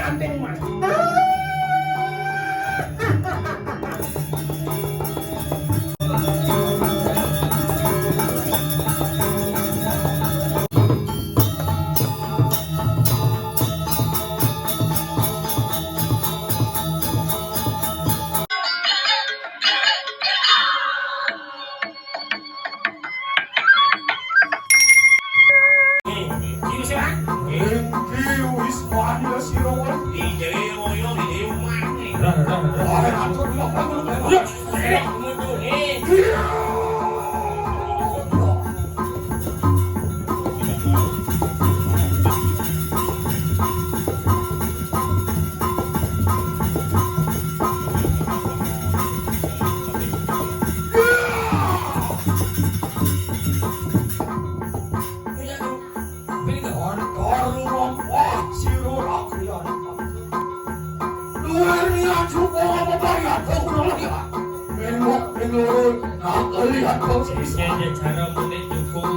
ganteng mah. Cara menunjukkan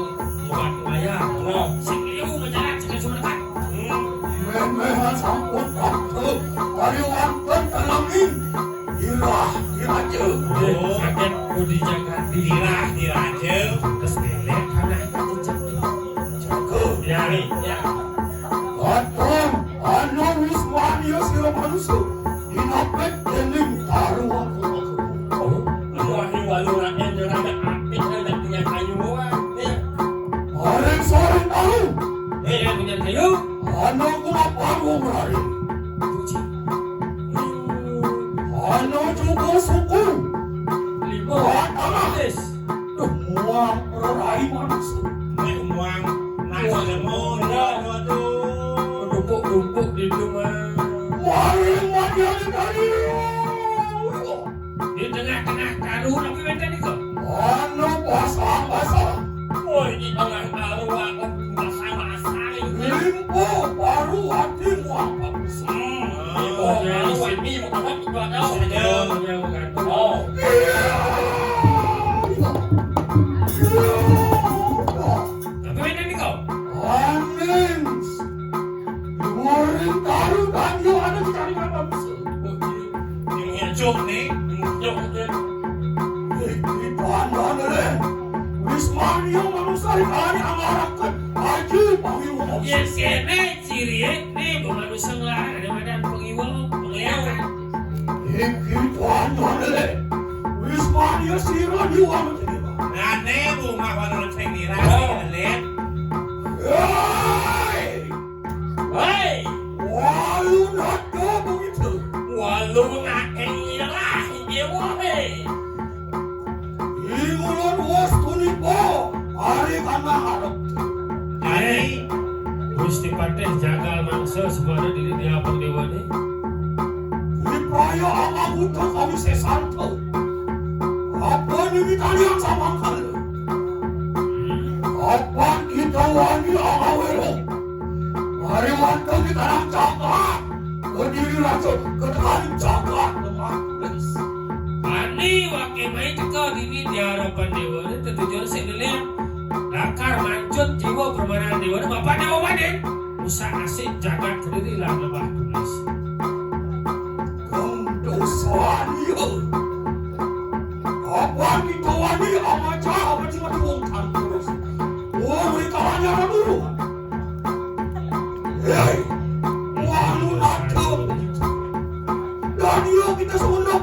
buat wayang, sing liu menjalan sing sunekan. Memehan sampun waktu pariwanten dalami irah diraja. Sakit budi jaga dirah diraja. Terus belek karena itu jaga. Ya. Aton anu wismania sira manusia dinapet dening taruhan. Wahyu walurane derajat apik dan punya kayu ya. Areng soreng tahu. Punya kayu. Anu kuma paru merari. Anu juga suku. Lima alis. Muang perai manusia. Muang nasi lemon Dumpuk di rumah. Maring wajah tadi. Di tengah-tengah taruh tapi benda ni kok. Anu basah. Oh ini tengah taruh aku basah ini. Limpo baru hati muang bagus. Oh ini mau apa juga tahu. Oh. Tapi benda ni kok. Amin. Muring taruh dan yo ada di cari bagus. Ini jok ni. Itu anda le. Wismania manusia ini amarahkan haji pangiwa. Yes, ni ciri ni manusia lah ada badan pengiwa pengliharan. Itu anda le. Wismania sirah diwang terima. Nah, ni rumah warna tinggi lah. Lihat. Hei, Walu nada begitu. walau nak lah dia wahai. Ingulun wastu nipo. Hari karena harap. Hari Gusti Patih jagal mangsa sebuah diri dia pendewa ni. Ripaya ama buta kami sesanto. Apa ni kita lihat sama kali. Apa kita wani ama welo. Hari wanita kita nak cakap. Berdiri langsung ke depan cakap. Ani wakil mai teka dini di harapan dewa ni tertujuan sebenarnya dakar mancut jiwa permainan dewa ni bapak dewa badan usah asik jaga diri lah lebah tulis. Dosa dia. Apa kita wani ama cakap cuma diwongkan terus. Oh mereka hanya dulu. Hei, walu nada begitu. Dan yuk kita sunduk.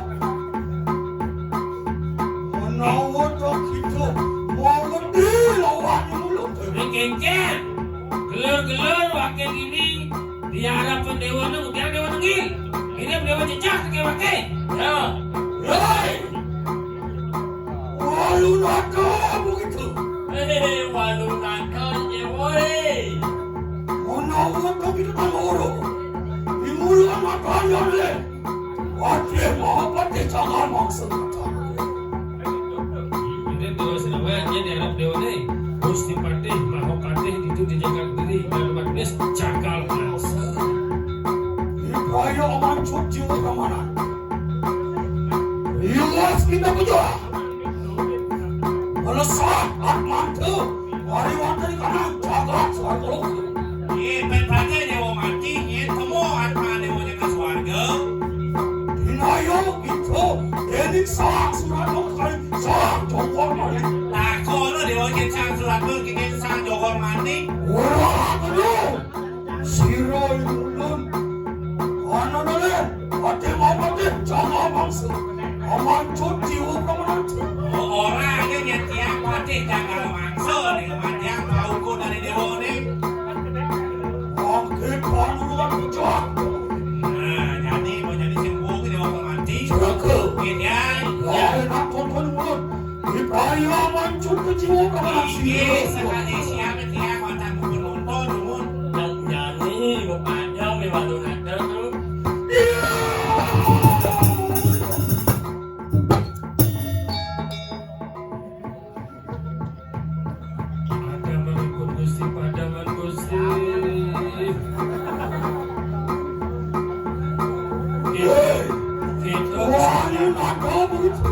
Menawar kita mau lebih lawan mulut. Kengkeng, gelur-gelur wakil ini di harapan dewa ni mungkin dewa nenggil. Ini dewa jejak ke wakil. Ya. Hei, walu nada begitu. Walau nakal je woi. Menawar kita tanggoro. Imulan matanya le. Wajib mahapati jangan maksud kata. Ini dewa senawa dia di harap dewa ni. Gusti Patih, Mahapatih itu dijaga diri dan manis cakal mangsa. Raya mancut jiwa kemana? Iwas kita berjuang. Melesat mantu. Hari wanita di kanan jaga suara teluk. Ini petanya dewa mati, ini semua atma dewa ulun. Ano dole? Ate mamate jangan bangsa. Aman cuci ukaman. Orang yang tiang mati jaga mangsa dengan yang tahu ko dari dewa ni. Angke panuruan kucak. Nah, jadi mau jadi sembuh ke dewa mati. Celaka. Kemudian, Lain nak tonton ulun. Ibrahim aman cuci jiwa ukaman. ini sekali siapa tiang mata menonton dulu. Dan jadi rupanya memang ada tu. Ada mengikut Gusti padaman Gusti. Kita Wahyu nado begitu.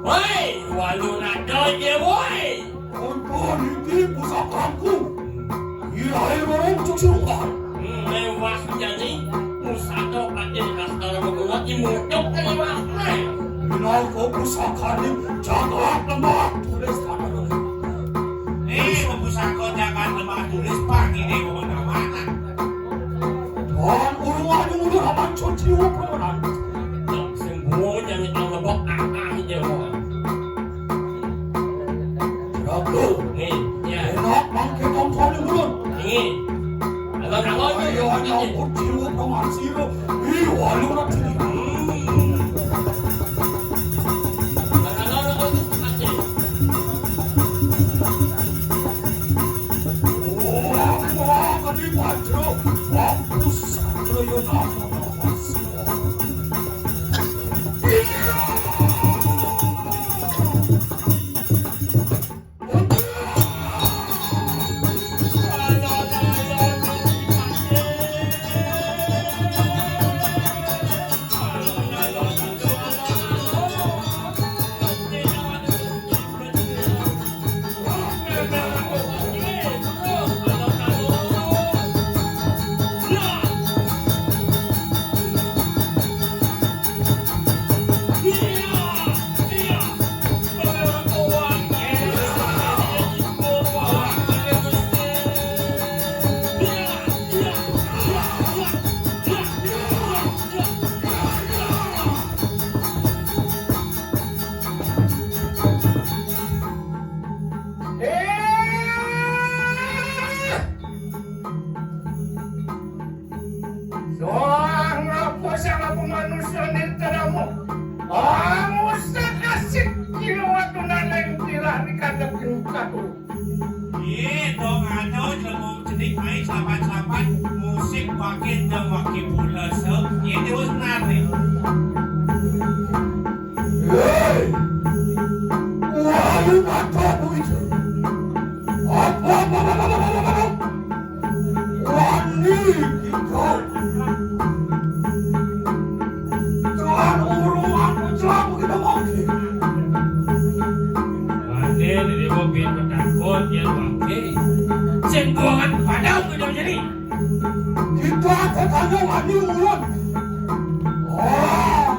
Woi, walu nado je woi. Tonton ini pusakaku. Irai barang cuci ukaman. Mewah jadi musado ada kasar menguat imudok lewat. Minal ko pusaka ni jaga lemah tulis tanah. Membusa kau jangan lemah tulis pagi dewa mana. Dan urungan ulun aman cuci ukaman. Semua yang Allah bawa je woi. Celaka. Ya. Enak mangke tonton ulun. Ini. Kalau Ayo hanya uji ukaman siro. Walu nak sini. Wah, kadi bajro. Wah, pusaka yo nama mas. Doang apa sama manusia ni teramu? Amu sakasik kilowatt naneng kira ni kada katu. Dong ada jelmu cedik main sahabat-sahabat musik wakil dan wakil pula so. Ini dewa nari. Hei, walu nado begitu. Apa? Wani kita. Tuhan urungan kucak begitu mungkin. Ade dari mobil penakut yang wakil. Senggongan padam kita jadi. Kita tetangga wani ulun.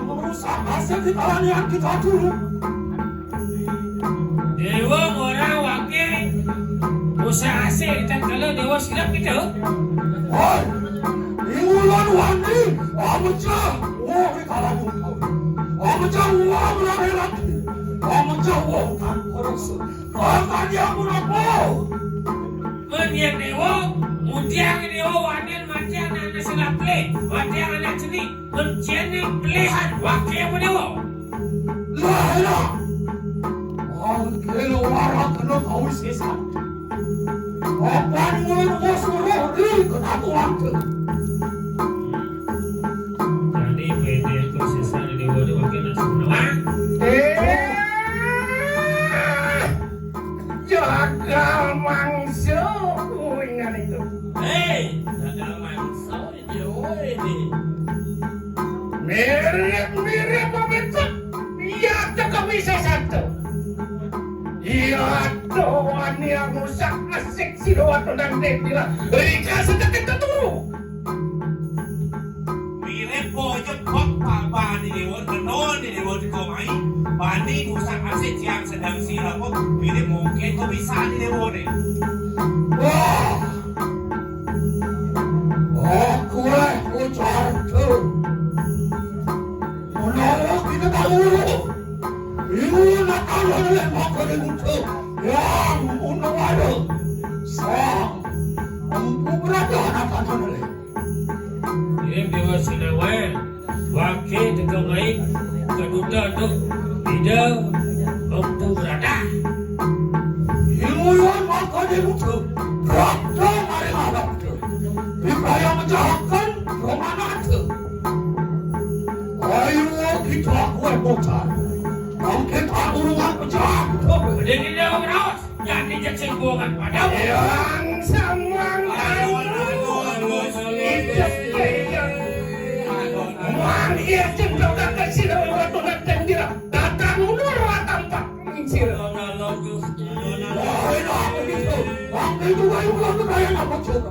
Merusak aset di tangan kita dulu. Dewa orang wakil. Usaha asyik dan kalau dewa silap kita. Hei, ulun wani. Amecah. Wah, kita lalu. Amecah uang lari lagi. Amecah uang tak korupsi. Kakak dia munafik. Mendiang dewa, mundiang dewa wanen matiang anak silap play. Matiang anak seni. Mencianeng pilihan wakil dewa. Lah. Angkel orang kena kau sesat. Apa ulun musuh di kenakuan ke? Jadi PD itu sisa di dewa di wakil nasional. Jaga mangsa ingat itu. Hei, ada mangsa di dewa ini. Mirip pemerintah. Iya tu kami satu. Iya tu wani yang rusak asik si doa tu dan dekila. Rika sedekit keturu. Mirip pojok bapa di dewa kenon di dewa di komai. Bani musak aset yang sedang silap kok. Mirip mungkin kau bisa di dewa ni. Wah. Oh, kita tahu. Ibu nak kalau le makan itu yang untung ada. Sang, empu berada anak anak le. Ini dewa sinawan, wakil tegang air, keduta tu tidak mampu berada. Ibu yang makan itu berada mari anak itu. Ibrahim menjauhkan kemana itu? Ayo kita kuat bocah. Mungkin tak urusan pecah. Dia tidak merawat, jadi jatuh bukan padamu. Yang samang Mang iya jengkau kakak sila waktu nateng dira datang mundur tampak mencir. Wahai nak begitu, waktu itu ayo kau kaya nak bocah.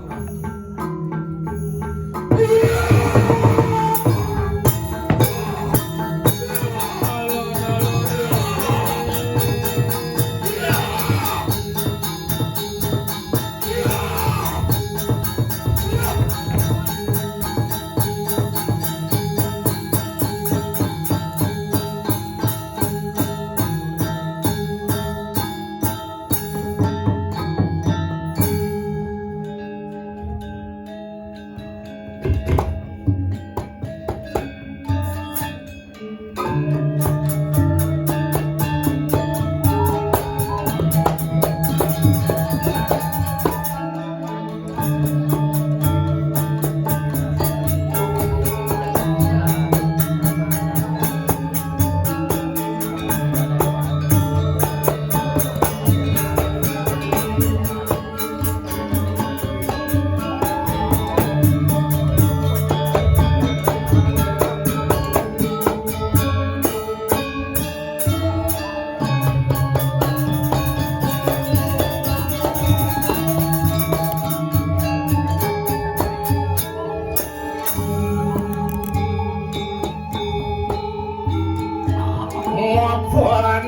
Maafan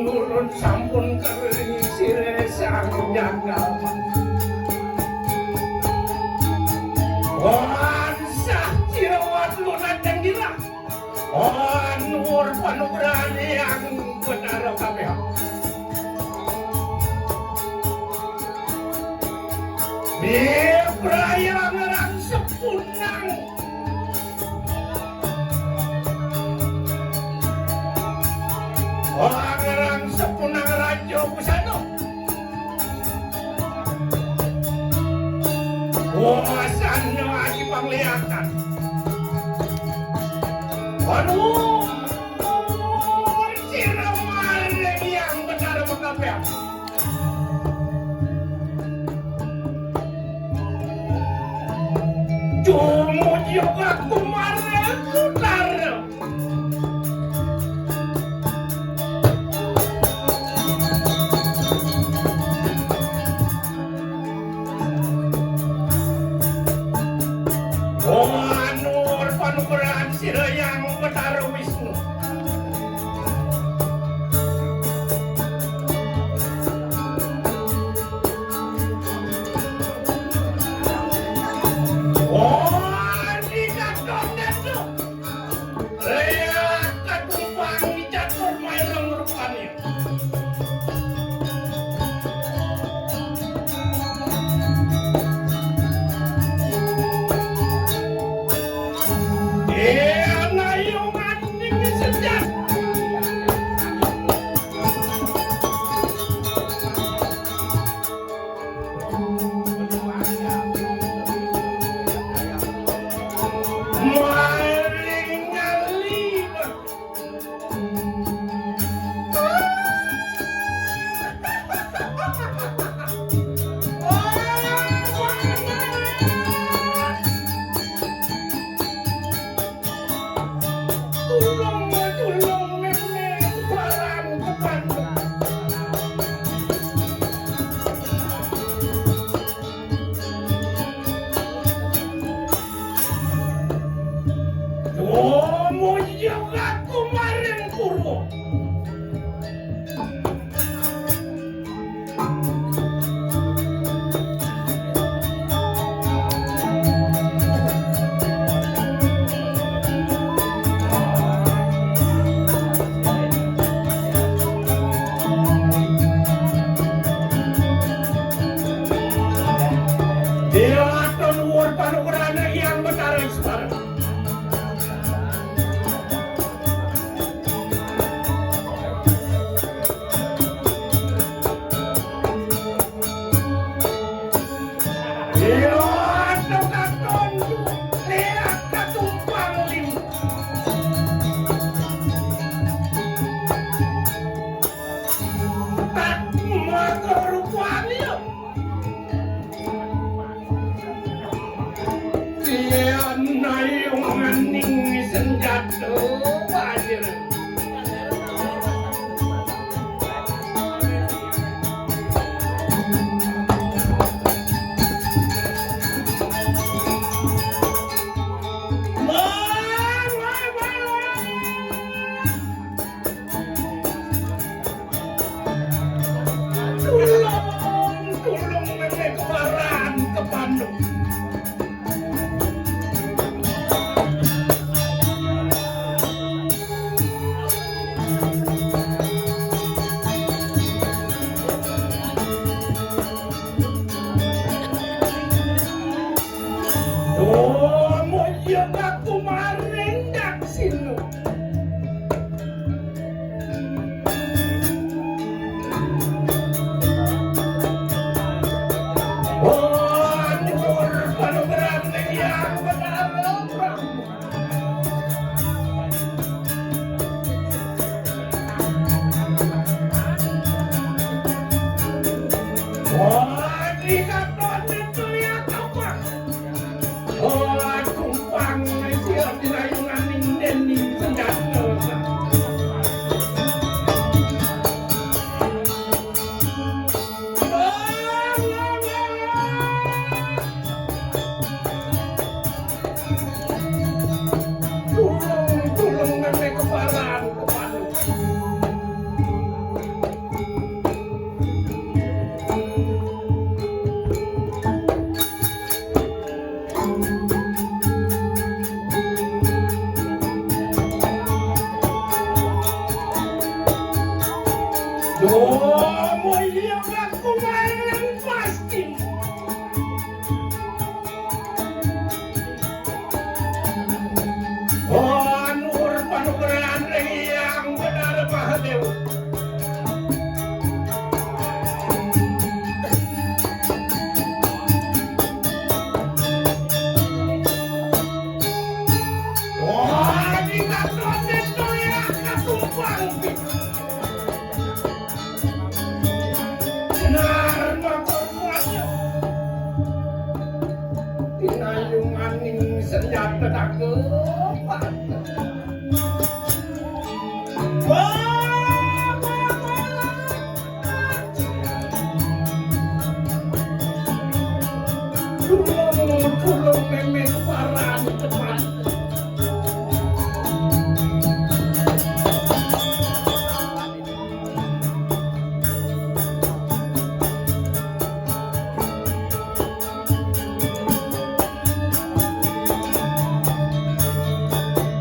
nurun sampun kering sire sang jagal. Wansah jirawat lunat dan gila. Nur panugrani yang benar kabeh. Bibraya ngerang sepunang. Orang sepunang rajo busano. Wawasannya lagi penglihatan. Waduh, siraman yang benar mengapel. Cuma juga kemarin putar. Nur panugrahan sila yang Betara Wisnu. Di kantor itu. Lihat ketumpang di catur maileng rupanya. Nayungan ini sejak maling ngalima. Tulong nenek barang kepandu. Mau juga kemarin purwo. sebarang. Iyo ato katon, leak katumpang lim. Tak makorupaan iyo. Yan na yung aning senjata wajir. Tulong nenek kemarahan ke Bandung. Oh, mau jaga kumaring dak sinu. Oh, nyur panugeran yang benar. Oh, di katon itu ya apa? Oh, tumpang siap dinayungan ning neni senjata. Tulong nenek keparahan ke Bandung. Oh, mau lihat kumarin pasti. Oh, nur panugeran yang benar Mahadew. Oh, di katon itu ya katumpang. Benar makorbannya. Tinayungan ning senjata tak kepat. Tulong nenek keparahan cepat.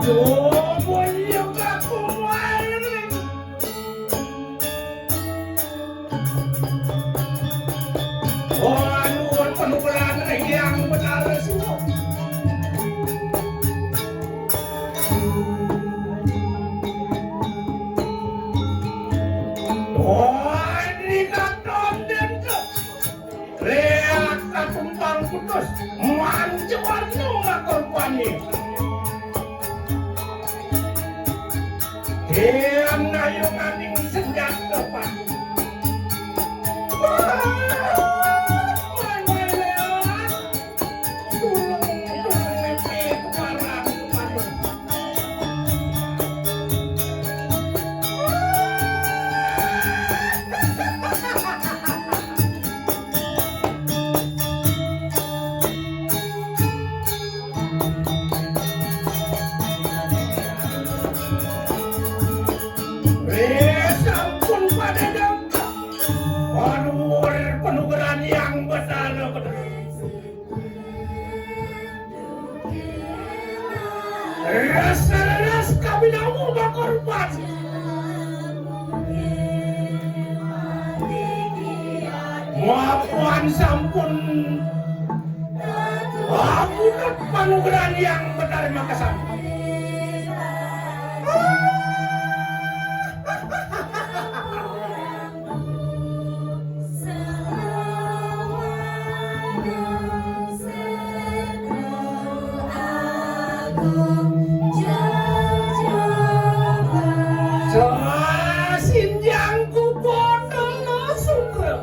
Oh, boleh gak kumarin? Oh, nur panugeran yang benar semua. Oh, ini katon dan ke reak katumpang putus mancuan nunga korbannya. Yang ngayungan ning senjata Pak. Sampun pada dampak. Aduh, penugeran yang besar. Ras kabinamu bakorban. Maafkan sampun. Aku Bukan panugrahan yang menerima kesan. Sinjangku bodoh no sukro.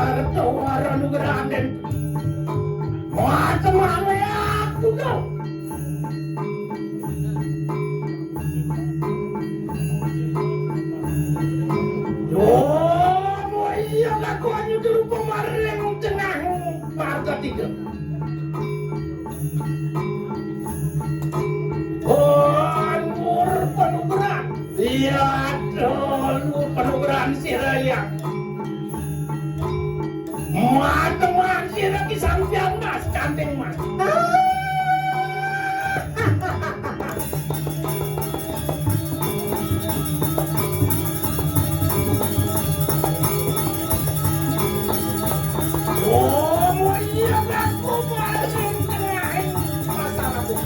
warta-warta nugraden. Macam-macam aku kau. Yo, iya aku hanya dulu pemareng tengah parta tiga. Nur penugeran, iya nur penugeran siraya. Teman sirah kisampian mas, canting mas. Oh, iya aku masih tengahin masalahku.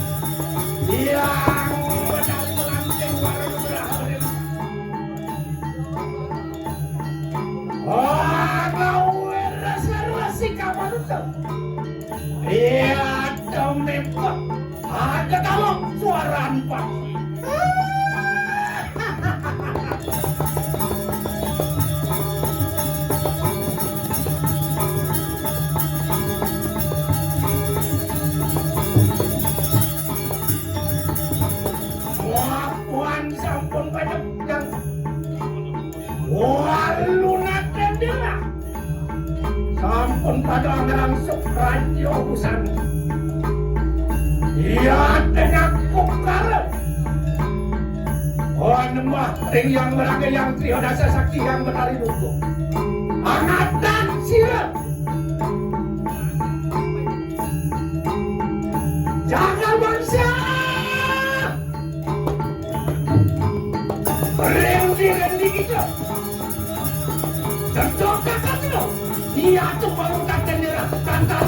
Yang medali melanting warna berakhir. Oh, kau rasa-rasi kawan itu. Iya, demepot. Ada kalau suara empat. Puan sampun banyak yang walunak dendera sampun pada langsung radio usan iya tengah kukara nembah ring yang merangkai yang trio dasa sakti yang menari luku angatan sila jangan bangsa rendi kita terdoka katlo dia tuh baru kata nera kantar